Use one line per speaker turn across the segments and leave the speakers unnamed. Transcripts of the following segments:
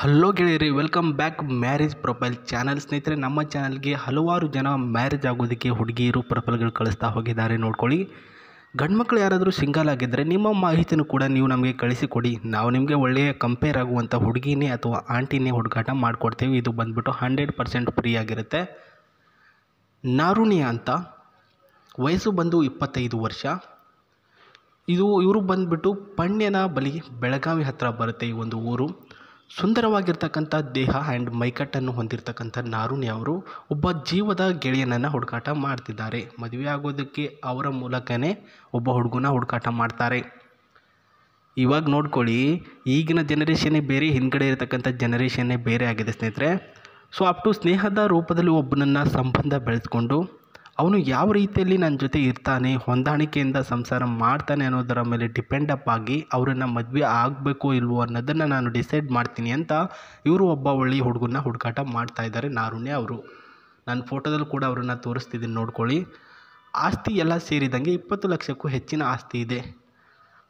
Hello ಗೆಳೆಯರಿ, welcome back marriage profile channel. ಸ್ನೇಹಿತರೆ, ನಮ್ಮ ಚಾನಲ್ಗೆ ಹಲವಾರು ಜನ ಮ್ಯಾರೇಜ್ ಆಗೋದಕ್ಕೆ ಹುಡುಗಿಯರು ಪ್ರೊಫೈಲ್ಗಳು ಕಳಿಸ್ತಾ ಹೋಗಿದ್ದಾರೆ. ನೋಡ್ಕೊಳ್ಳಿ, ಗಂಡ್ಮಕ್ಳು ಯಾರಾದರೂ ಸಿಂಗಲ್ ಆಗಿದ್ದರೆ ನಿಮ್ಮ ಮಾಹಿತಿನೂ ಕೂಡ ನೀವು ನಮಗೆ ಕಳಿಸಿಕೊಡಿ. ನಾವು ನಿಮಗೆ ಒಳ್ಳೆಯ ಕಂಪೇರ್ ಆಗುವಂಥ ಹುಡುಗಿನೇ ಅಥವಾ ಆಂಟಿನೇ ಹುಡುಕಾಟ ಮಾಡಿಕೊಡ್ತೇವೆ. ಇದು ಬಂದುಬಿಟ್ಟು 100% ಫ್ರೀ ಆಗಿರುತ್ತೆ. ನಾರುಣ್ಯ ಅಂತ, ವಯಸ್ಸು ಬಂದು 25 ವರ್ಷ. ಇವರು ಬಂದುಬಿಟ್ಟು ಪಣ್ಯನ ಬಳಿ, ಬೆಳಗಾವಿ ಹತ್ತಿರ ಬರುತ್ತೆ ಈ ಒಂದು ಊರು. ಸುಂದರವಾಗಿರ್ತಕ್ಕಂಥ ದೇಹ ಆ್ಯಂಡ್ ಮೈಕಟ್ಟನ್ನು ಹೊಂದಿರತಕ್ಕಂಥ ನಾರುಣ್ಯ ಅವರು ಒಬ್ಬ ಜೀವದ ಗೆಳೆಯನನ್ನು ಹುಡುಕಾಟ ಮಾಡ್ತಿದ್ದಾರೆ. ಮದುವೆ ಆಗೋದಕ್ಕೆ ಅವರ ಮೂಲಕನೇ ಒಬ್ಬ ಹುಡುಗನ ಹುಡುಕಾಟ ಮಾಡ್ತಾರೆ. ಇವಾಗ ನೋಡ್ಕೊಳ್ಳಿ, ಈಗಿನ ಜನರೇಷನ್ನೇ ಬೇರೆ, ಹಿಂದ್ಗಡೆ ಇರತಕ್ಕಂಥ ಜನರೇಷನ್ನೇ ಬೇರೆ ಆಗಿದೆ ಸ್ನೇಹಿತರೆ. ಸೊ ಅಪ್ ಟು ಸ್ನೇಹದ ರೂಪದಲ್ಲಿ ಒಬ್ಬನನ್ನು ಸಂಬಂಧ ಬೆಳೆಸ್ಕೊಂಡು ಅವನು ಯಾವ ರೀತಿಯಲ್ಲಿ ನನ್ನ ಜೊತೆ ಇರ್ತಾನೆ, ಹೊಂದಾಣಿಕೆಯಿಂದ ಸಂಸಾರ ಮಾಡ್ತಾನೆ ಅನ್ನೋದರ ಮೇಲೆ ಡಿಪೆಂಡ್ ಅಪ್ ಆಗಿ ಅವರನ್ನು ಮದುವೆ ಆಗಬೇಕು ಇಲ್ವೋ ಅನ್ನೋದನ್ನು ನಾನು ಡಿಸೈಡ್ ಮಾಡ್ತೀನಿ ಅಂತ ಇವರು ಒಬ್ಬ ಒಳ್ಳೆಯ ಹುಡುಗನ ಹುಡುಕಾಟ ಮಾಡ್ತಾ ಇದ್ದಾರೆ ನಾರುಣ್ಯ ಅವರು. ನಾನು ಫೋಟೋದಲ್ಲಿ ಕೂಡ ಅವರನ್ನು ತೋರಿಸ್ತಿದ್ದೀನಿ, ನೋಡ್ಕೊಳ್ಳಿ. ಆಸ್ತಿ ಎಲ್ಲ ಸೇರಿದಂಗೆ 20 ಲಕ್ಷಕ್ಕೂ ಹೆಚ್ಚಿನ ಆಸ್ತಿ ಇದೆ.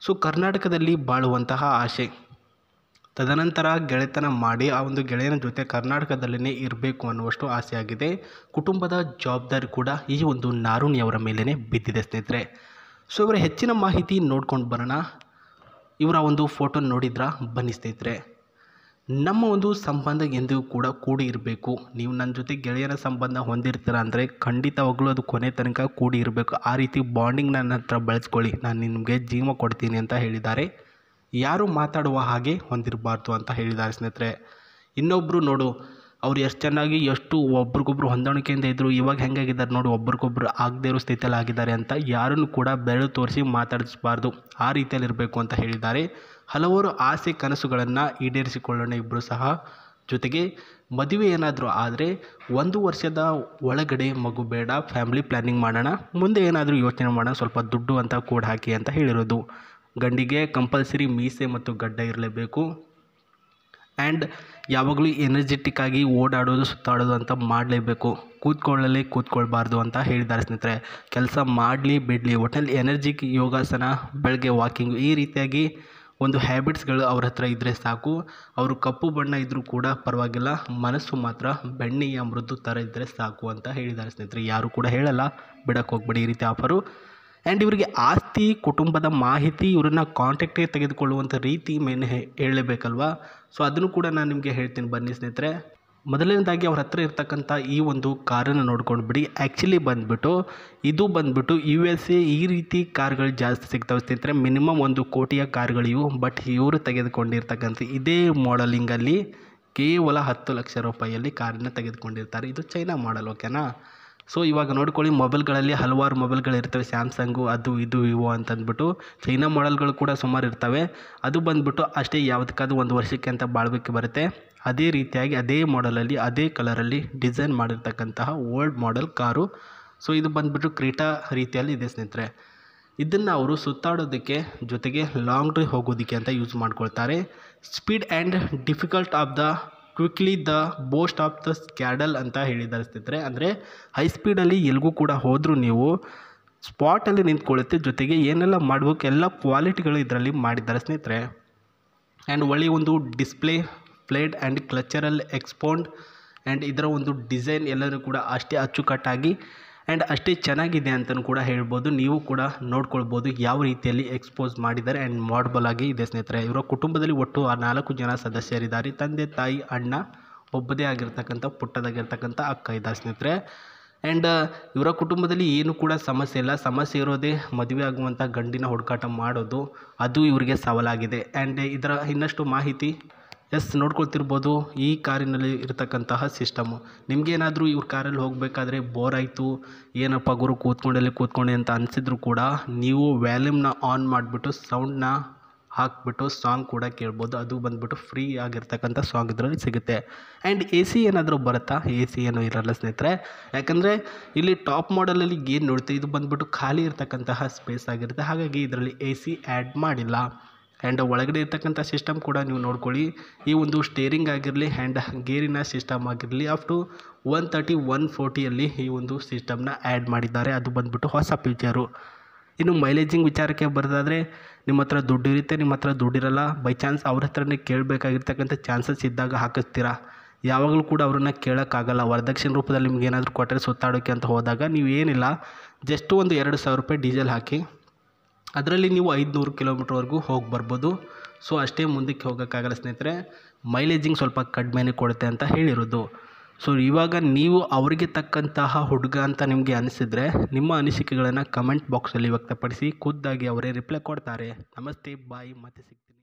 ಸೊ ಕರ್ನಾಟಕದಲ್ಲಿ ಬಾಳುವಂತಹ ಆಸೆ, ತದನಂತರ ಗೆಳೆತನ ಮಾಡಿ ಆ ಒಂದು ಗೆಳೆಯನ ಜೊತೆ ಕರ್ನಾಟಕದಲ್ಲೇ ಇರಬೇಕು ಅನ್ನುವಷ್ಟು ಆಸೆ ಆಗಿದೆ. ಕುಟುಂಬದ ಜವಾಬ್ದಾರಿ ಕೂಡ ಈ ಒಂದು ನಾರುಣ್ಯ ಅವರ ಮೇಲೇ ಬಿದ್ದಿದೆ ಸ್ನೇಹಿತರೆ. ಸೊ ಇವರ ಹೆಚ್ಚಿನ ಮಾಹಿತಿ ನೋಡ್ಕೊಂಡು ಬರೋಣ. ಇವರ ಒಂದು ಫೋಟೋ ನೋಡಿದ್ರಾ? ಬನ್ನಿ ಸ್ನೇಹಿತರೆ. ನಮ್ಮ ಒಂದು ಸಂಬಂಧ ಎಂದಿಗೂ ಕೂಡ ಕೂಡಿ ಇರಬೇಕು. ನೀವು ನನ್ನ ಜೊತೆ ಗೆಳೆಯರ ಸಂಬಂಧ ಹೊಂದಿರ್ತೀರ ಅಂದರೆ ಖಂಡಿತವಾಗ್ಲೂ ಅದು ಕೊನೆ ತನಕ ಕೂಡಿ ಇರಬೇಕು. ಆ ರೀತಿ ಬಾಂಡಿಂಗ್ ನನ್ನ ಹತ್ರ ಬೆಳೆಸ್ಕೊಳ್ಳಿ, ನಾನು ನಿಮಗೆ ಜೀವ ಕೊಡ್ತೀನಿ ಅಂತ ಹೇಳಿದ್ದಾರೆ. ಯಾರು ಮಾತಾಡುವ ಹಾಗೆ ಹೊಂದಿರಬಾರ್ದು ಅಂತ ಹೇಳಿದ್ದಾರೆ ಸ್ನೇಹಿತರೆ. ಇನ್ನೊಬ್ಬರು ನೋಡು, ಅವ್ರು ಎಷ್ಟು ಚೆನ್ನಾಗಿ ಎಷ್ಟು ಒಬ್ರಿಗೊಬ್ರು ಹೊಂದಾಣಿಕೆಯಿಂದ ಇದ್ದರು, ಇವಾಗ ಹೆಂಗಾಗಿದ್ದಾರೆ ನೋಡು, ಒಬ್ರಿಗೊಬ್ರು ಆಗದೇ ಇರೋ ಸ್ಥಿತಿಯಲ್ಲಿ ಆಗಿದ್ದಾರೆ ಅಂತ ಯಾರನ್ನು ಕೂಡ ಬೆರಳು ತೋರಿಸಿ ಮಾತಾಡಿಸಬಾರ್ದು. ಆ ರೀತಿಯಲ್ಲಿ ಇರಬೇಕು ಅಂತ ಹೇಳಿದ್ದಾರೆ. ಹಲವಾರು ಆಸೆ ಕನಸುಗಳನ್ನು ಈಡೇರಿಸಿಕೊಳ್ಳೋಣ ಇಬ್ಬರು ಸಹ. ಜೊತೆಗೆ ಮದುವೆ ಏನಾದರೂ ಆದರೆ 1 ವರ್ಷದ ಒಳಗಡೆ ಮಗು ಬೇಡ, ಫ್ಯಾಮಿಲಿ ಪ್ಲ್ಯಾನಿಂಗ್ ಮಾಡೋಣ, ಮುಂದೆ ಏನಾದರೂ ಯೋಚನೆ ಮಾಡೋಣ, ಸ್ವಲ್ಪ ದುಡ್ಡು ಅಂತ ಕೂಡ ಹಾಕಿ ಅಂತ ಹೇಳಿರೋದು. ಗಂಡಿಗೆ ಕಂಪಲ್ಸರಿ ಮೀಸೆ ಮತ್ತು ಗಡ್ಡ ಇರಲೇಬೇಕು. ಆ್ಯಂಡ್ ಯಾವಾಗಲೂ ಎನರ್ಜೆಟಿಕ್ ಆಗಿ ಓಡಾಡೋದು ಸುತ್ತಾಡೋದು ಅಂತ ಮಾಡಲೇಬೇಕು. ಕೂತ್ಕೊಳ್ಬಾರ್ದು ಅಂತ ಹೇಳಿದ್ದಾರೆ ಸ್ನೇಹಿತರೆ. ಕೆಲಸ ಮಾಡಲಿ ಬಿಡಲಿ, ಒಟ್ಟಿನಲ್ಲಿ ಎನರ್ಜಿಕ್ ಯೋಗಾಸನ, ಬೆಳಗ್ಗೆ ವಾಕಿಂಗು, ಈ ರೀತಿಯಾಗಿ ಒಂದು ಹ್ಯಾಬಿಟ್ಸ್ಗಳು ಅವ್ರ ಹತ್ರ ಇದ್ದರೆ ಸಾಕು. ಅವರು ಕಪ್ಪು ಬಣ್ಣ ಇದ್ದರೂ ಕೂಡ ಪರವಾಗಿಲ್ಲ, ಮನಸ್ಸು ಮಾತ್ರ ಬೆಣ್ಣೆಯ ಮೃದು ಥರ ಇದ್ದರೆ ಸಾಕು ಅಂತ ಹೇಳಿದ್ದಾರೆ ಸ್ನೇಹಿತರೆ. ಯಾರು ಕೂಡ ಹೇಳಲ್ಲ, ಬಿಡಕ್ಕೆ ಹೋಗ್ಬೇಡಿ ಈ ರೀತಿ ಆಫರು. ಆ್ಯಂಡ್ ಇವರಿಗೆ ಆಸ್ತಿ, ಕುಟುಂಬದ ಮಾಹಿತಿ, ಇವರನ್ನು ಕಾಂಟ್ಯಾಕ್ಟಿಗೆ ತೆಗೆದುಕೊಳ್ಳುವಂಥ ರೀತಿ ಮೇನ್ ಹೇಳಲೇಬೇಕಲ್ವಾ. ಸೊ ಅದನ್ನು ಕೂಡ ನಾನು ನಿಮಗೆ ಹೇಳ್ತೀನಿ, ಬನ್ನಿ ಸ್ನೇಹಿತರೆ. ಮೊದಲನೇದಾಗಿ ಅವ್ರ ಹತ್ರ ಇರ್ತಕ್ಕಂಥ ಈ ಒಂದು ಕಾರನ್ನು ನೋಡ್ಕೊಂಡು ಬಿಡಿ. ಆ್ಯಕ್ಚುಲಿ ಇದು ಬಂದುಬಿಟ್ಟು USA ಈ ರೀತಿ ಕಾರ್ಗಳು ಜಾಸ್ತಿ ಸಿಗ್ತವೆ ಸ್ನೇಹಿತರೆ. ಮಿನಿಮಮ್ 1 ಕೋಟಿಯ ಕಾರ್ಗಳಿವು. ಬಟ್ ಇವರು ತೆಗೆದುಕೊಂಡಿರ್ತಕ್ಕಂಥ ಇದೇ ಮಾಡಲಿಂಗಲ್ಲಿ ಕೇವಲ 10 ಲಕ್ಷ ರೂಪಾಯಿಯಲ್ಲಿ ಕಾರನ್ನು ತೆಗೆದುಕೊಂಡಿರ್ತಾರೆ. ಇದು ಚೈನಾ ಮಾಡಲ್, ಓಕೆನಾ. ಸೊ ಇವಾಗ ನೋಡ್ಕೊಳ್ಳಿ, ಮೊಬೈಲ್ಗಳಲ್ಲಿ ಹಲವಾರು ಮೊಬೈಲ್ಗಳಿರ್ತವೆ, ಸ್ಯಾಮ್ಸಂಗು, ಅದು ಇದು ವಿವೋ ಅಂತಂದ್ಬಿಟ್ಟು. ಚೈನಾ ಮಾಡಲ್ಗಳು ಕೂಡ ಸುಮಾರು ಇರ್ತವೆ. ಅದು ಬಂದುಬಿಟ್ಟು ಅಷ್ಟೇ, ಯಾವುದಕ್ಕಾದ್ರೂ 1 ವರ್ಷಕ್ಕೆ ಅಂತ ಬಾಳ್ಬೇಕು ಬರುತ್ತೆ. ಅದೇ ರೀತಿಯಾಗಿ ಅದೇ ಮಾಡಲಲ್ಲಿ ಅದೇ ಕಲರಲ್ಲಿ ಡಿಸೈನ್ ಮಾಡಿರ್ತಕ್ಕಂತಹ ಓಲ್ಡ್ ಮಾಡೆಲ್ ಕಾರು. ಸೊ ಇದು ಬಂದುಬಿಟ್ಟು ಕ್ರೀಟಾ ರೀತಿಯಲ್ಲಿ ಇದೆ ಸ್ನೇಹಿತರೆ. ಇದನ್ನು ಅವರು ಸುತ್ತಾಡೋದಕ್ಕೆ, ಜೊತೆಗೆ ಲಾಂಗ್ ಡ್ರೈವ್ ಹೋಗೋದಕ್ಕೆ ಅಂತ ಯೂಸ್ ಮಾಡ್ಕೊಳ್ತಾರೆ. Speed and difficult of the quickly the boost of the scandal ಅಂತ ಹೇಳಿದ್ದಾರೆ ಸ್ನೇಹಿತರೆ. ಅಂದರೆ ಹೈ ಸ್ಪೀಡಲ್ಲಿ ಎಲ್ಗೂ ಕೂಡ ಹೋದರೂ ನೀವು ಸ್ಪಾಟಲ್ಲಿ ನಿಂತ್ಕೊಳ್ಳುತ್ತೆ. ಜೊತೆಗೆ ಏನೆಲ್ಲ ಮಾಡಬೇಕು ಎಲ್ಲ ಕ್ವಾಲಿಟಿಗಳು ಇದರಲ್ಲಿ ಮಾಡಿದ್ದಾರೆ ಸ್ನೇಹಿತರೆ. ಆ್ಯಂಡ್ ಒಳ್ಳೆಯ ಒಂದು ಡಿಸ್ಪ್ಲೇ, ಪ್ಲೇಟ್ ಆ್ಯಂಡ್ ಕ್ಲಚರಲ್ ಎಕ್ಸ್ಪೌಂಡ್, ಆ್ಯಂಡ್ ಇದರ ಒಂದು ಡಿಸೈನ್ ಎಲ್ಲರೂ ಕೂಡ ಅಷ್ಟೇ ಅಚ್ಚುಕಟ್ಟಾಗಿ ಆ್ಯಂಡ್ ಅಷ್ಟೇ ಚೆನ್ನಾಗಿದೆ ಅಂತಲೂ ಕೂಡ ಹೇಳ್ಬೋದು. ನೀವು ಕೂಡ ನೋಡ್ಕೊಳ್ಬೋದು ಯಾವ ರೀತಿಯಲ್ಲಿ ಎಕ್ಸ್ಪೋಸ್ ಮಾಡಿದ್ದಾರೆ. ಆ್ಯಂಡ್ ಮಾಡಬಲ್ ಆಗಿ ಇದೆ ಸ್ನೇಹಿತರೆ. ಇವರ ಕುಟುಂಬದಲ್ಲಿ ಒಟ್ಟು 4 ಜನ ಸದಸ್ಯರಿದ್ದಾರೆ. ತಂದೆ, ತಾಯಿ, ಅಣ್ಣ, ಒಬ್ಬದೇ ಆಗಿರ್ತಕ್ಕಂಥ ಪುಟ್ಟದಾಗಿರ್ತಕ್ಕಂಥ ಅಕ್ಕ ಇದ್ದಾರೆ ಸ್ನೇಹಿತರೆ. ಆ್ಯಂಡ್ ಇವರ ಕುಟುಂಬದಲ್ಲಿ ಏನು ಕೂಡ ಸಮಸ್ಯೆ ಇಲ್ಲ. ಸಮಸ್ಯೆ ಇರೋದೇ ಮದುವೆ ಆಗುವಂಥ ಗಂಡಿನ ಹುಡುಕಾಟ ಮಾಡೋದು, ಅದು ಇವರಿಗೆ ಸವಾಲಾಗಿದೆ. ಆ್ಯಂಡ್ ಇದರ ಇನ್ನಷ್ಟು ಮಾಹಿತಿ ನೋಡ್ಕೊಳ್ತಿರ್ಬೋದು. ಈ ಕಾರಿನಲ್ಲಿ ಇರತಕ್ಕಂತಹ ಸಿಸ್ಟಮು, ನಿಮಗೇನಾದರೂ ಇವ್ರ ಕಾರಲ್ಲಿ ಹೋಗಬೇಕಾದ್ರೆ ಬೋರ್ ಆಯಿತು, ಏನಪ್ಪ ಗುರು ಕೂತ್ಕೊಂಡೆ ಅಂತ ಅನಿಸಿದ್ರು ಕೂಡ ನೀವು ವ್ಯಾಲ್ಯೂಮ್ನ ಆನ್ ಮಾಡಿಬಿಟ್ಟು ಸೌಂಡ್ನ ಹಾಕಿಬಿಟ್ಟು ಸಾಂಗ್ ಕೂಡ ಕೇಳ್ಬೋದು. ಅದು ಬಂದುಬಿಟ್ಟು ಫ್ರೀ ಆಗಿರ್ತಕ್ಕಂಥ ಸಾಂಗ್ ಇದರಲ್ಲಿ ಸಿಗುತ್ತೆ. ಆ್ಯಂಡ್ AC ಏನಾದರೂ ಬರುತ್ತಾ? AC ಏನೂ ಇರಲ್ಲ ಸ್ನೇಹಿತರೆ. ಯಾಕಂದರೆ ಇಲ್ಲಿ ಟಾಪ್ ಮಾಡಲಲ್ಲಿ ಏನು ನೋಡ್ತೀವಿ, ಇದು ಬಂದುಬಿಟ್ಟು ಖಾಲಿ ಇರ್ತಕ್ಕಂತಹ ಸ್ಪೇಸ್ ಆಗಿರುತ್ತೆ. ಹಾಗಾಗಿ ಇದರಲ್ಲಿ AC ಆ್ಯಡ್ ಮಾಡಿಲ್ಲ. ಆ್ಯಂಡ್ ಒಳಗಡೆ ಇರ್ತಕ್ಕಂಥ ಸಿಸ್ಟಮ್ ಕೂಡ ನೀವು ನೋಡ್ಕೊಳ್ಳಿ. ಈ ಒಂದು ಸ್ಟೇರಿಂಗ್ ಆಗಿರಲಿ ಆ್ಯಂಡ್ ಗೇರಿನ ಸಿಸ್ಟಮ್ ಆಗಿರಲಿ ಅಪ್ ಟು 130, 140ಯಲ್ಲಿ ಈ ಒಂದು ಸಿಸ್ಟಮ್ನ ಆ್ಯಡ್ ಮಾಡಿದ್ದಾರೆ. ಅದು ಬಂದುಬಿಟ್ಟು ಹೊಸ ಫೀಚರು. ಇನ್ನು ಮೈಲೇಜಿಂಗ್ ವಿಚಾರಕ್ಕೆ ಬರೋದಾದರೆ ನಿಮ್ಮ ಹತ್ರ ದುಡ್ಡು ಇರುತ್ತೆ, ನಿಮ್ಮ ಹತ್ರ ದುಡ್ಡಿರಲ್ಲ, ಬೈ ಚಾನ್ಸ್ ಅವ್ರ ಹತ್ರನೇ ಕೇಳಬೇಕಾಗಿರ್ತಕ್ಕಂಥ ಚಾನ್ಸಸ್ ಇದ್ದಾಗ ಹಾಕಿಸ್ತೀರಾ. ಯಾವಾಗಲೂ ಕೂಡ ಅವ್ರನ್ನ ಕೇಳೋಕ್ಕಾಗಲ್ಲ. ವರದಕ್ಷಿಣೆ ರೂಪದಲ್ಲಿ ನಿಮ್ಗೆ ಏನಾದರೂ ಕೊಟ್ಟರೆ ಸುತ್ತಾಡೋಕ್ಕೆ ಅಂತ ಹೋದಾಗ ನೀವು ಏನಿಲ್ಲ, ಜಸ್ಟ್ ಒಂದು 2,000 ರೂಪಾಯಿ ಡೀಸೆಲ್ ಹಾಕಿ ಅದರಲ್ಲಿ ನೀವು 500 ಕಿಲೋಮೀಟ್ರ್ವರೆಗೂ ಹೋಗಿ ಬರ್ಬೋದು. ಸೊ ಅಷ್ಟೇ, ಮುಂದಕ್ಕೆ ಹೋಗೋಕ್ಕಾಗಲ್ಲ ಸ್ನೇಹಿತರೆ. ಮೈಲೇಜಿಂಗ್ ಸ್ವಲ್ಪ ಕಡಿಮೆನೇ ಕೊಡುತ್ತೆ ಅಂತ ಹೇಳಿರೋದು. ಸೊ ಇವಾಗ ನೀವು ಅವರಿಗೆ ತಕ್ಕಂತಹ ಹುಡುಗ ಅಂತ ನಿಮಗೆ ಅನಿಸಿದರೆ ನಿಮ್ಮ ಅನಿಸಿಕೆಗಳನ್ನು ಕಮೆಂಟ್ ಬಾಕ್ಸಲ್ಲಿ ವ್ಯಕ್ತಪಡಿಸಿ. ಖುದ್ದಾಗಿ ಅವರೇ ರಿಪ್ಲೈ ಕೊಡ್ತಾರೆ. ನಮಸ್ತೆ, ಬಾಯ್, ಮತ್ತೆ ಸಿಗ್ತೀನಿ.